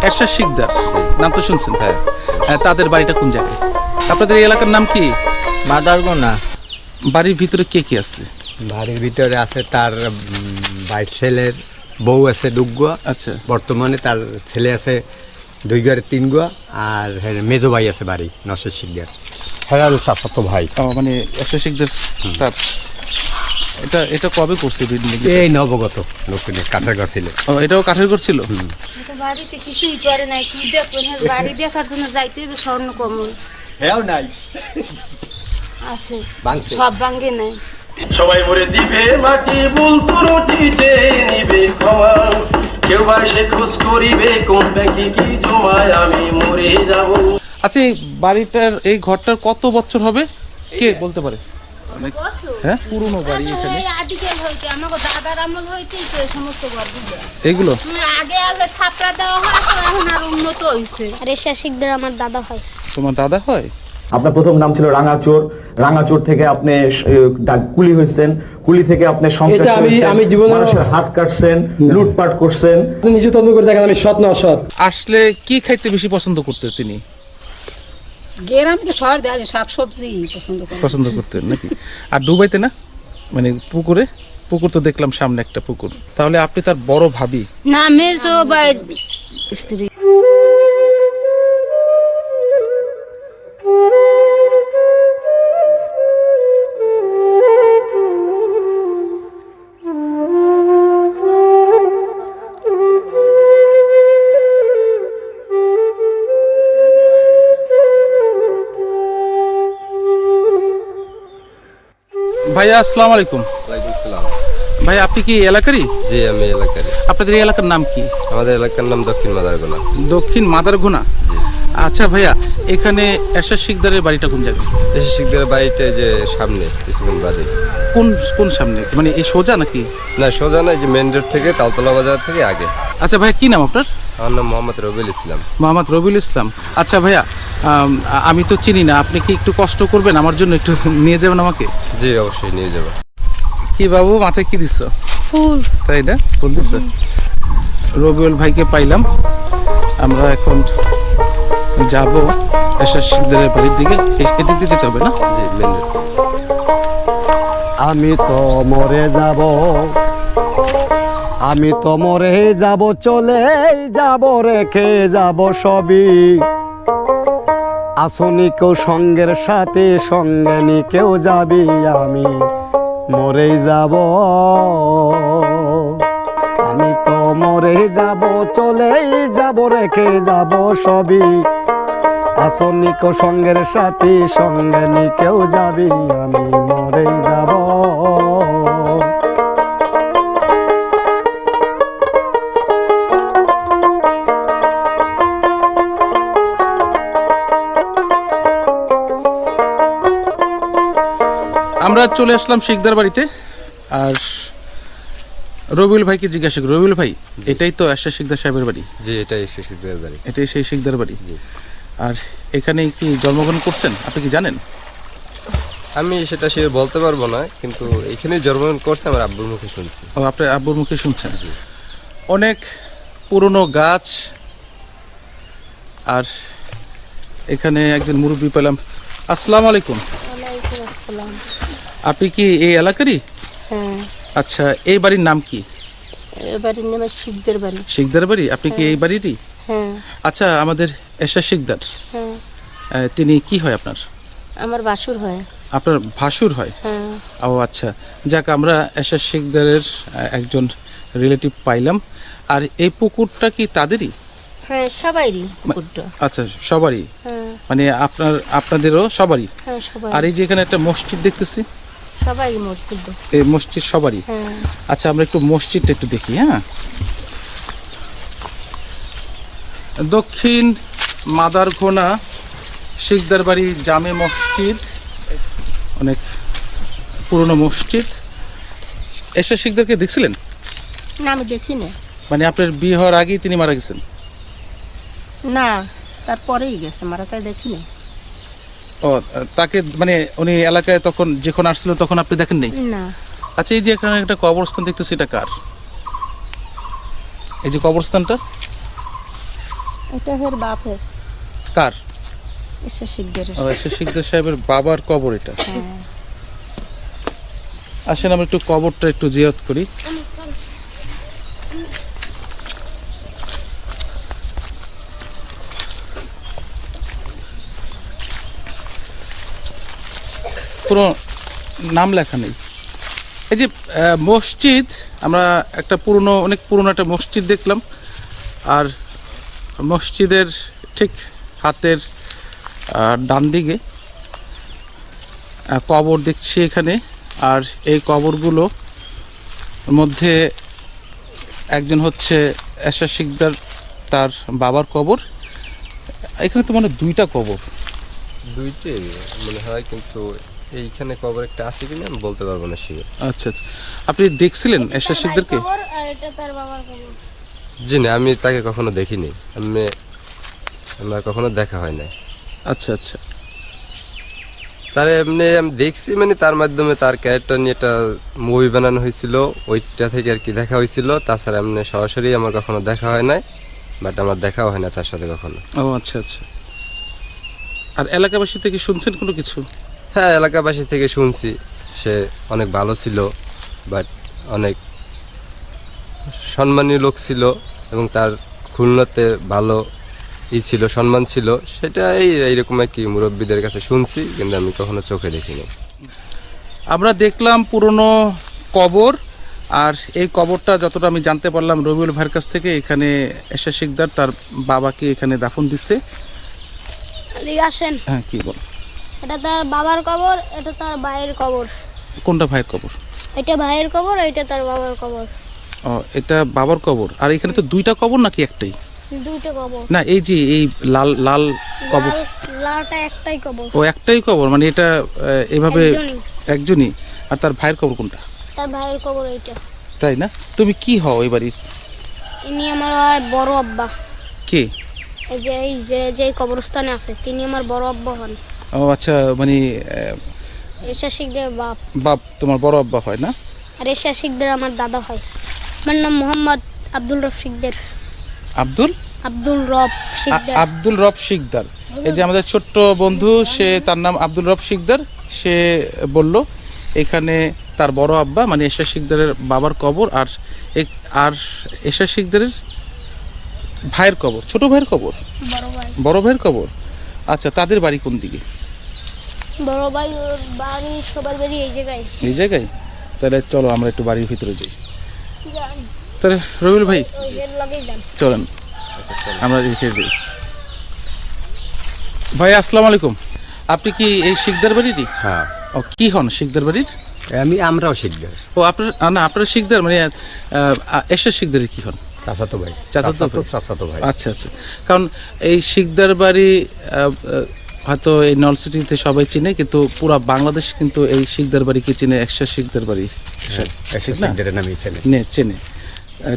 এরশাদ শিকদার নাম তো শুনছেন? হ্যাঁ। তাদের বাড়িটা কোন জায়গায়? আপনাদের এই এলাকার নাম কি? মাদারগোনা। বাড়ির ভিতরে কে কে আছে? বাড়ির ভিতরে আছে তার বাইর ছেলের বউ আছে দুগুয়া। আচ্ছা। বর্তমানে তার ছেলে আছে 2 ঘরে 3 গুয়া, আর মেজো ভাই আছে বাড়ি নসর শিকদার, হেরাল চাচাতো ভাই। ও মানে এরশাদ শিকদার তার এটা এটা কবে করছে বিল্ডিং? এই নবগত নতুন কাঠের ঘর ছিল। ও এটাও কাঠের ঘর ছিল? বাড়িতে কিছুই করে নাই, কি দেখবেন? বাড়ি দেখার জন্য যাইতে হবে স্বর্ণ কমল হ্যাঁ নাই আছে, ভাঙছে। সব ভাঙ্গে নাই। সবাই ভরে দিবে মাটি বলতো রটিতে নিবে ক্ষমা, কেউ বা সে খোঁজ করিবে কোন ব্যাংকে কি জমায় আমি মরে যাব। আচ্ছা, এই বাড়িটার এই ঘরটার কত বছর হবে কে বলতে পারে? হ্যাঁ, পুরনো বাড়ি এখানে। এই আদিকাল হইতে আমাকে দাদার আমল হইতেই তো এই সমস্ত ঘরগুলো। এগুলো আগে আগে ছাপড়া দেওয়া হয়, তো এখন আর উন্নত হইছে। আর এরশাদ শিকদার আমার দাদা হয়। তোমার দাদা হয়? আপনার প্রথম নাম ছিল রাঙাচোর, রাঙাচোর থেকে আপনি কুলি হয়েছেন, কুলি থেকে আপনি সংসার এটা আমি জীবনে মানুষের হাত কাটছেন, লুটপাট করছেন। আপনি নিজে তদন্ত করে দেখেন আমি সৎ না অসৎ। আসলে কি খাইতে বেশি পছন্দ করতে তিনি? গ্রামে তো শহর দেয় শাকসবজি পছন্দ করতেন নাকি? আর ডুবাইতে না, মানে পুকুরে? পুকুর তো দেখলাম সামনে একটা পুকুর। তাহলে আপনি তার বড় ভাবি? না, মেজো ভাই স্ত্রী। ভাইয়া আসসালামু আলাইকুম। ওয়ালাইকুম সালাম। ভাই আপনি কি এলাকারই? জি আমি এলাকারই। আপনাদের এই এলাকার নাম কি? আমাদের এলাকার নাম দক্ষিণ মাদারগোনা। দক্ষিণ মাদারগোনা। আচ্ছা ভাইয়া, এখানে এরশাদ শিকদারের বাড়িটা কোন জায়গায়? এরশাদ শিকদারের বাড়িটা যে সামনে কিছুক্ষণ বাদে। কোন কোন সামনে, মানে এই সোজা নাকি? না সোজা না, যে মেন রোড থেকে তালতলা বাজার থেকে আগে। আচ্ছা ভাইয়া, কি নাম আপনার? আমার নাম মোহাম্মদ রবিউল ইসলাম। মোহাম্মদ রবিউল ইসলাম। আচ্ছা ভাইয়া, আমি তো চিনি না, আপনি কি একটু কষ্ট করবেন আমার জন্য, একটু নিয়ে যাবেন আমাকে? জি অবশ্যই নিয়ে যাব। কি বাবু, মাথায় কি দিচ্ছ? ফুল। তাই না, ফুল দিচ্ছ? রবিউল ভাইকে পাইলাম, আমরা এখন যাব এরশাদ শিকদারের বাড়ির দিকে। এদিক দিয়ে যেতে হবে না? জি মেন রোড। আমি তো মরে যাব, আমি তো মরে যাব, চলে যাব, রেখে যাব সবই। আসনি কেউ সঙ্গের সাথে, সঙ্গে নি কেউ যাবি, আমি মরে যাব। আমি তো মরে যাব, চলে যাব, রেখে যাব সবই। আসনি কেউ সঙ্গের সাথে, সঙ্গে নি কেউ যাবি, আমি মরে যাব। আমরা চলে আসলাম শিকদার বাড়িতে। আর রবিউল ভাইকে জিজ্ঞাসা করি, রবিউল ভাই এটাই তো এরশাদ শিকদার সাহেবের বাড়ি? জি এটাই এরশাদ শিকদারের বাড়ি। এটাই সেই শিকদার বাড়ি। জি। আর এখানে কি জন্মগ্রহণ করছেন, আপনি কি জানেন? আমি সেটা সে বলতে পারবো না, কিন্তু এখানে জন্মগ্রহণ করছে আমার আব্বুর মুখে শুনছি। ও, আপনার আব্বুর মুখে শুনছেন? অনেক পুরনো গাছ। আর এখানে একজন মুরব্বী পেলাম। আসসালামু আলাইকুম। ওয়ালাইকুম আসসালাম। আপনি কি এই এলাকারই? হ্যাঁ। আচ্ছা, এই বাড়ির নাম কি? এবারের নাম শিকদার বাড়ি। শিকদার বাড়ি? আপনি কি এই বাড়িরই? হ্যাঁ। আচ্ছা, আমাদের এরশাদ শিকদার হ্যাঁ, তিনি কি হয় আপনার? আমার বাসুর হয়। আপনার ভাসুর হয়? হ্যাঁ। ও আচ্ছা, যাক, আমরা এরশাদ শিকদারের একজন রিলেটিভ পাইলাম। আর এই পুকুরটা কি তাদেরই? হ্যাঁ, সবাইরই পুকুরটা। আচ্ছা, সবারই? হ্যাঁ। মানে আপনাদেরও সবারই? হ্যাঁ, সবাই। আর এই যে এখানে একটা মসজিদ দেখতেছি, সবাই মসজিদ। এই মসজিদ সবারই? হ্যাঁ। আচ্ছা, আমরা একটু মসজিদটা একটু দেখি। হ্যাঁ, দক্ষিণ মাদারগোনা শিকদার বাড়ি জামে মসজিদ, অনেক পুরনো মসজিদ। এরশাদ শিকদারকে দেখছিলেন? না, আমি দেখি না। মানে আপনার বিয়ে হওয়ার আগেই তিনি মারা গেছেন? না, তারপরেই গেছে মারা, তাই দেখি না। ও, তাকে মানে উনি এলাকায় তখন যখন আসছিল তখন আপনি দেখেন নাই? না। আচ্ছা, এই যে এখানে একটা কবরস্থান দেখতেছি, এটা কার? এই যে কবরস্থানটা, এটা হের বাপের কার? এসে শিখদের ও এসে শিকদার সাহেবের বাবার কবর এটা। আসেন আমরা একটু কবরটা একটু জিয়ারত করি। পুরো নাম লেখা নেই। এই যে মসজিদ, আমরা একটা পুরনো, অনেক পুরনো একটা মসজিদ দেখলাম, আর মসজিদের ঠিক হাতের ডান দিকে কবর দেখছি এখানে। আর এই কবরগুলো মধ্যে একজন হচ্ছে এরশাদ শিকদার, তার বাবার কবর। এখানে তো মানে দুইটা কবর। দুইটাই মনে হয়, কিন্তু এইখানে কবর একটা আছে কিনা আমি বলতে পারবো না শিওর। আচ্ছা আচ্ছা, আপনি দেখছিলেন এরশাদ শিকদারকে? আর এটা তার বাবার কবর। জি না, আমি তাকে কখনো দেখিনি, আমার কখনো দেখা হয় না। আচ্ছা আচ্ছা, তার এমনি আমি দেখছি, মানে তার মাধ্যমে তার ক্যারেক্টার নিয়ে একটা মুভি বানানো হয়েছিল, ওইটা থেকে আর কি দেখা হয়েছিল। তাছাড়া এমনি সরাসরি আমার কখনো দেখা হয় নাই, বাট আমার দেখাও হয় না তার সাথে কখনো। ও আচ্ছা আচ্ছা। আর এলাকাবাসী থেকে শুনছেন কোনো কিছু? হ্যাঁ, এলাকাবাসী থেকে শুনছি সে অনেক ভালো ছিল, বাট অনেক সম্মানীয় লোক ছিল, এবং তার খুলনাতে ভালো ছিল, সম্মান ছিল। সেটাই এইরকম আর কি মুরব্বীদের কাছে শুনছি, কিন্তু আমি কখনো চোখে দেখিনি। আমরা দেখলাম পুরনো কবর, আর এই কবরটা যতটা আমি জানতে পারলাম রবিউল ভাইয়ের কাছ থেকে, এখানে এরশাদ শিকদার তার বাবাকে এখানে দাফন দিচ্ছে। এদিকে আসেন। হ্যাঁ, কি বল? এটা তার বাবার কবর, এটা তার ভাইয়ের কবর। কোনটা ভাইয়ের কবর? এটা ভাইয়ের কবর, এটা তার বাবার কবর। ও, এটা বাবার কবর। আর এখানে তো দুইটা কবর নাকি একটাই? দুইটা কবর। না, এই যে এই লাল লাল কবর, লালটা একটাই কবর। ও একটাই কবর, মানে এটা এভাবে একজনই। একজনই। আর তার ভাইয়ের কবর কোনটা? তার ভাইয়ের কবর এইটা। তাই না? তুমি কি হও এই বাড়ির? ইনি আমার হয় বড় আব্বা। কে? এই যে কবরস্থানে আছে তিনি আমার বড় আব্বা হন। ও আচ্ছা, মানে এরশাদ শিকদার বাপ। বাপ তোমার বড় আব্বা হয় না? আর এরশাদ শিকদার আমার দাদা হয়। আমার নাম মোহাম্মদ আব্দুল রব শিকদার। আব্দুল রব শিকদার। আব্দুল রব শিকদার। এই যে আমাদের ছোট্ট বন্ধু, সে তার নাম আব্দুল রব শিকদার। সে বলল এখানে তার বড় আব্বা মানে এরশাদ শিকদারের বাবার কবর, আর এরশাদ শিকদারের ভাইয়ের কবর, ছোট ভাইয়ের কবর, বড় ভাইয়ের কবর। আচ্ছা, তাদের বাড়ি কোন দিকে? বড় ভাই ওর বাড়ি, সবার বাড়ি এই জায়গায়। এই জায়গায়? তাহলে চলো আমরা একটু বাড়ির ভিতরে যাই। তাহলে রবিউল ভাই চলেন, আমরা রেখে দিই। ভাই আসসালামু আলাইকুম, আপনি কি এই শিকদার বাড়িরই? হ্যাঁ, ও, কি হন শিকদার বাড়ির? আমরাও শিখদার। ও, আপনার শিকদার মানে এরশাদ শিকদারের কি হন? চাচাতো ভাই। চাচাতো ভাই। আচ্ছা আচ্ছা, কারণ এই শিকদার বাড়ি হয়তো এই নলসিটিতে সবাই চিনে, কিন্তু পুরো বাংলাদেশ কিন্তু এই শিকদার বাড়িকে চিনে এরশাদ শিকদার বাড়ি। শিকদারের নামই চেনে।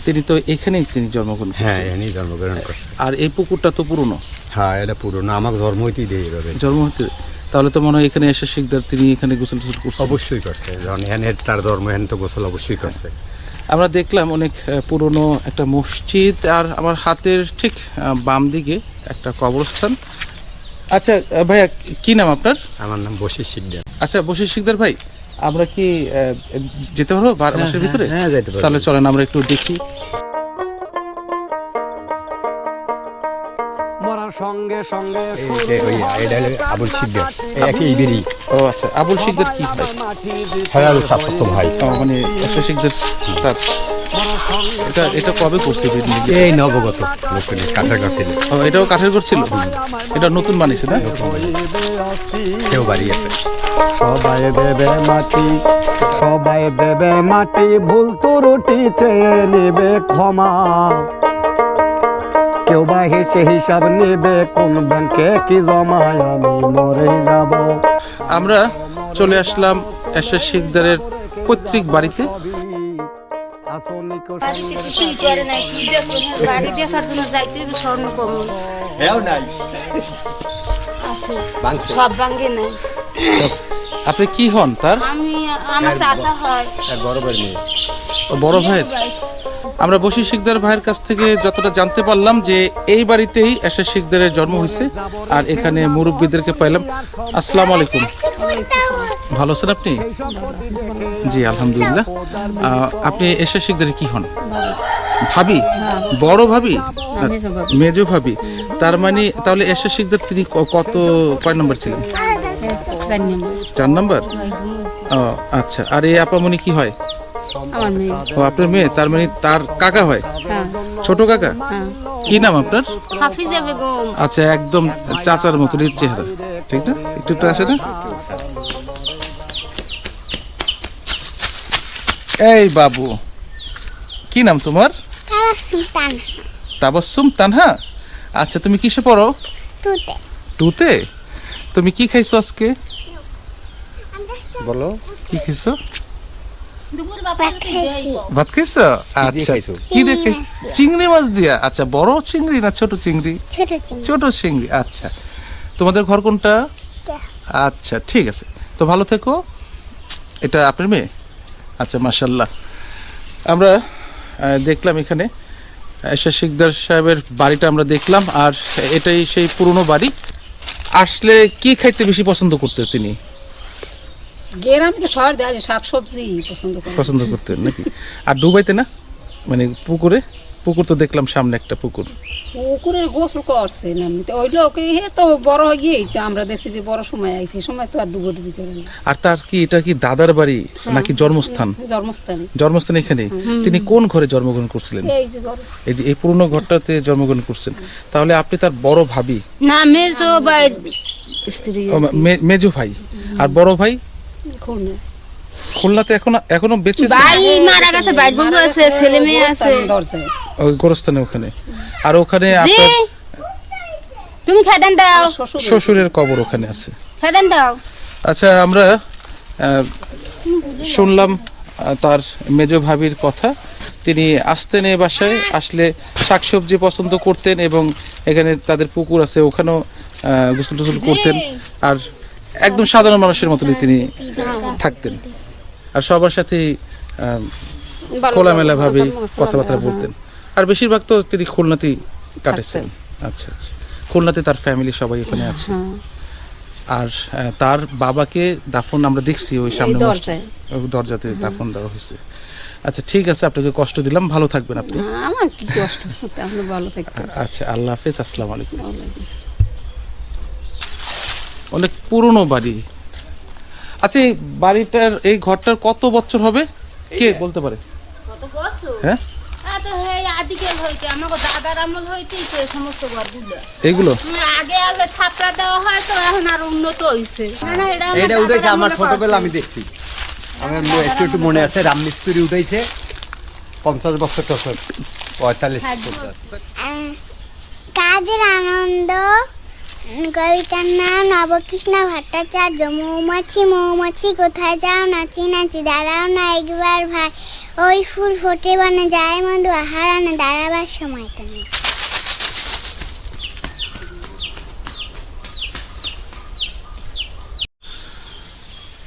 তিনি তো এখানেই তিনি জন্মগ্রহণ করেছেন। হ্যাঁ, এখানেই জন্মগ্রহণ করছে। আর এই পুকুরটা তো পুরনো। হ্যাঁ, এটা পুরনো, আমার জন্ম হইতেই দিয়ে যাবে। জন্ম হতে, তাহলে তো মনে হয় এখানে এরশাদ শিকদার তিনি এখানে গোসল টোসল করছেন। অবশ্যই করছে, যখন এখানে তার জন্ম, এখানে তো গোসল অবশ্যই করছে। আমরা দেখলাম অনেক পুরনো একটা মসজিদ, আর আমার হাতের ঠিক বাম দিকে একটা কবরস্থান। আচ্ছা ভাইয়া, কি নাম আপনার? আমার নাম বশির শিকদার। আচ্ছা, বশির শিকদার ভাই, আমরা কি যেতে পারবো বাসের ভিতরে? হ্যাঁ, যেতে পারবো। তাহলে চলেন আমরা একটু দেখি। মরার সঙ্গে সঙ্গে এটা হলো আবুল শিকদার, একই বেরি। ও আচ্ছা, আবুল শিকদার কি ভাই? হ্যাঁ, চাচাতো ভাই। মানে এরশাদ শিকদার তার এটা কবে করছে? এই নবগত কাঠের ঘর ছিল। ও, এটাও কাঠের ঘর ছিল? এটা নতুন বানিয়েছে না? কেউ বাড়ি আছে। সবাই দেবে মাটি, সবাই দেবে মাটি, ভুল ত্রুটি চেয়ে নেবে ক্ষমা। কেউ বা হেসে হিসাব নেবে কোন ব্যাংকে কি জমায়, আমি মরে যাব। আমরা চলে আসলাম এরশাদ শিকদারের পৈতৃক বাড়িতে। বাড়ি দেখার জন্য যাইতে হবে স্বর্ণ কমল। সব ভাঙ্গে নাই। আপনি কি হন তার? আমার চাচা হয়। বড় ভাই মেয়ে। বড় ভাইয়ের? আমরা বশির শিকদার ভাইয়ের কাছ থেকে যতটা জানতে পারলাম যে এই বাড়িতেই এরশাদ শিকদারের জন্ম হয়েছে, আর এখানে মুরব্বীদেরকে পাইলাম। আসসালামু আলাইকুম, ভালো আছেন আপনি? জি আলহামদুলিল্লাহ। আপনি এরশাদ শিকদারের কি হন? ভাবি? বড় ভাবি? মেজো ভাবি। তার মানে তাহলে এরশাদ শিকদার তিনি কয় নম্বর ছিলেন? 4 নম্বর। ও আচ্ছা। আর এই আপামনি কি হয়? ও আপনার মেয়ে। তার মানে তার কাকা হয়, ছোট কাকা। কি নাম আপনার? হাফিজা বেগম। আচ্ছা, একদম চাচার মতনই চেহারা, ঠিক না? একটু আসে না? এই বাবু, কি নাম তোমার? তাবাসসুম তানহা। আচ্ছা, তুমি কিসে পড়ো? 2-তে। তুমি কি খাইছো আজকে? বলো কি খাইছো? ভাত খাইছো? আচ্ছা, খাইছো? কি দিয়ে খাইছো? চিংড়ি মাছ দিয়া। আচ্ছা, বড় চিংড়ি না ছোট চিংড়ি? ছোট চিংড়ি। আচ্ছা, তোমাদের ঘর কোনটা? আচ্ছা, ঠিক আছে, তো ভালো থেকো। এটা আপনার মেয়ে? আচ্ছা, মাশাআল্লাহ। আমরা দেখলাম এখানে এরশাদ শিকদার সাহেবের বাড়িটা আমরা দেখলাম, আর এটাই সেই পুরনো বাড়ি। আসলে কি খাইতে বেশি পছন্দ করতেন তিনি? গ্রামে তো শহর দেয় শাকসবজি পছন্দ করতেন নাকি? আর ডুবাইতে না, মানে পুকুরে? পুকুর তো দেখলাম সামনে একটা পুকুর। পুকুরের গোসল করছে না এমনিতে, ওই লোক তো বড় হয়ে গিয়ে তো আমরা দেখছি যে বড় সময় আইছে, এই সময় তো আর ডুবি করে না। আর তার কি এটা কি দাদার বাড়ি নাকি জন্মস্থান? জন্মস্থানে। জন্মস্থান এখানে। তিনি কোন ঘরে জন্মগ্রহণ করছিলেন? এই যে ঘর, এই যে এই পুরনো ঘরটাতে জন্মগ্রহণ করছেন। তাহলে আপনি তার বড় ভাবি? না, মেজো ভাই স্ত্রী। ও, মেজো ভাই। আর বড় ভাই খুলনা। খুলনাতে এখনো বেঁচে আছে? ভাই মারা গেছে, ভাই বন্ধু আছে, ছেলে মেয়ে আছে। দরজায় ওই গোরস্থানে ওখানে। আর ওখানে জি, আপনার তুমি খেদান দাও। শ্বশুরের কবর ওখানে আছে। খেদান দাও। আচ্ছা, আমরা শুনলাম তার মেজো ভাবির কথা। তিনি আসতেন এই বাসায়, আসলে শাকসবজি পছন্দ করতেন, এবং এখানে তাদের পুকুর আছে, ওখানেও গোসল টোসল করতেন। আর একদম সাধারণ মানুষের মতনই তিনি থাকতেন, আর সবার সাথে খোলামেলা ভাবে কথাবার্তা বলতেন। আর বেশিরভাগ তো তিনি খুলনাতেই কাটেছেন। আচ্ছা আচ্ছা, খুলনাতে তার ফ্যামিলি সবাই এখানে আছে। আর তার বাবাকে দাফন আমরা দেখছি ওই সামনে দরজাতে দাফন দেওয়া হয়েছে। আচ্ছা, ঠিক আছে, আপনাকে কষ্ট দিলাম, ভালো থাকবেন আপনি। আমার কি কষ্ট, আপনি ভালো থাকবেন। আচ্ছা, আল্লাহ হাফেজ, আসসালামু আলাইকুম। অনেক পুরনো বাড়ি। আচ্ছা, এই বাড়িটার, এই ঘরটার কত বছর হবে কে বলতে পারে? কত বছর? হ্যাঁ, তো হেই আদিকাল হইতে আমাকে দাদার আমল হইতেইছে সমস্ত ঘরগুলো। এইগুলো আগে আগে ছাপড়া দেওয়া হয়, তো এখন আর উন্নত হইছে। না না, এটা উঠেছে আমার ছোটবেলা আমি দেখছি। আমার একটু মনে আছে, রামমিস্ত্রি উঠেছে 50 বছর 45 কাজের আনন্দ। কবিতার নাম নবকৃষ্ণ ভট্টাচার্য। মৌমাছি মৌমাছি কোথায় যাও, নাচি নাচি দাঁড়াও না একবার ভাই, ওই ফুল ফোটে বনে যায় মধু, হারানে দাঁড়াবার সময় তো নেই।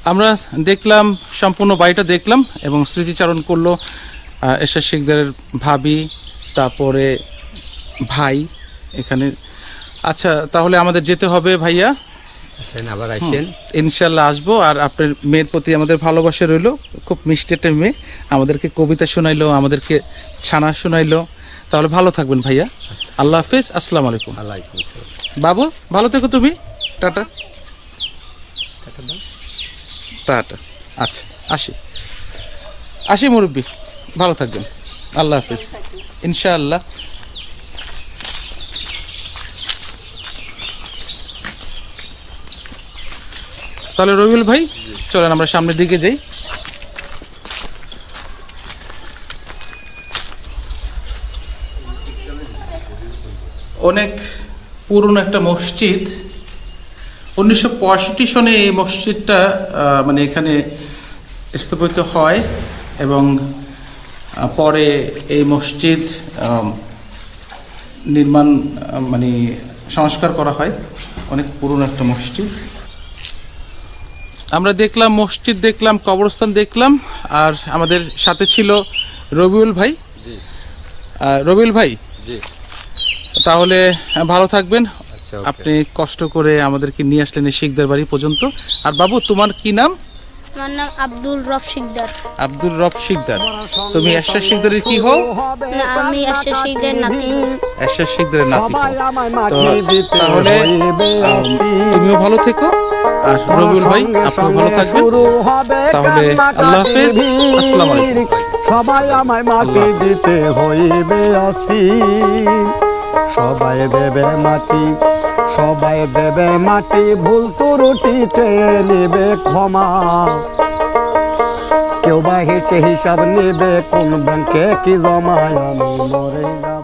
আমরা দেখলাম, সম্পূর্ণ বাড়িটা দেখলাম, এবং স্মৃতিচারণ করলো এরশাদ শিকদারের ভাবি, তারপরে ভাই এখানে। আচ্ছা, তাহলে আমাদের যেতে হবে ভাইয়া। আসেন, আবার আসেন। ইনশাল্লাহ আসবো। আর আপনার মেয়ের প্রতি আমাদের ভালোবাসা রইলো। খুব মিষ্টি একটা মেয়ে, আমাদেরকে কবিতা শোনাইলো, আমাদেরকে ছানা শোনাইলো। তাহলে ভালো থাকবেন ভাইয়া। আল্লাহ হাফেজ, আসসালামু আলাইকুম। আলাইকুম আসসালাম। বাবু, ভালো থেকো তুমি। Tata tata. আচ্ছা, আসি মুরব্বী, ভালো থাকবেন। আল্লাহ হাফেজ, ইনশাআল্লাহ। তাহলে রবিউল ভাই, চলেন আমরা সামনের দিকে যাই। অনেক পুরনো একটা মসজিদ। 1965 সনে এই মসজিদটা মানে এখানে স্থাপিত হয়, এবং পরে এই মসজিদ নির্মাণ মানে সংস্কার করা হয়। অনেক পুরনো একটা মসজিদ। আমরা দেখলাম মসজিদ, দেখলাম কবরস্থান দেখলাম, আর আমাদের সাথে ছিল রবিউল ভাই। রবিউল ভাই, জি তাহলে ভালো থাকবেন। আচ্ছা ওকে। আপনি কষ্ট করে আমাদেরকে নিয়ে আসলেন এই শিকদার বাড়ি পর্যন্ত। আর বাবু, তোমার কি নাম? আমার নাম আব্দুল রব শিকদার। আব্দুল রব শিকদার। তুমি এরশাদ শিকদারের কি হও? না, আমি এরশাদ শিকদারের নাতি। এরশাদ শিকদারের নাতি হও। সবাই আমায় তো মাটি দিতে তাহলে হইবে অস্থির। তুমিও ভালো থেকো, আর রবিউল ভাই আপনিও ভালো থাকবেন। শুরু হবে তাহলে আল্লাহ হাফেজ, আসসালামু আলাইকুম। সবাই আমায় মাটি দিতে হইবে অস্থির। সবাই দেবে মাটি, সবাই দেবে মাটি, ভুল ত্রুটি চেয়ে নেবে ক্ষমা। কেউ বা হেসে হিসাব নেবে কোন ব্যাংকে কি জমায়, আমি মরে যাব।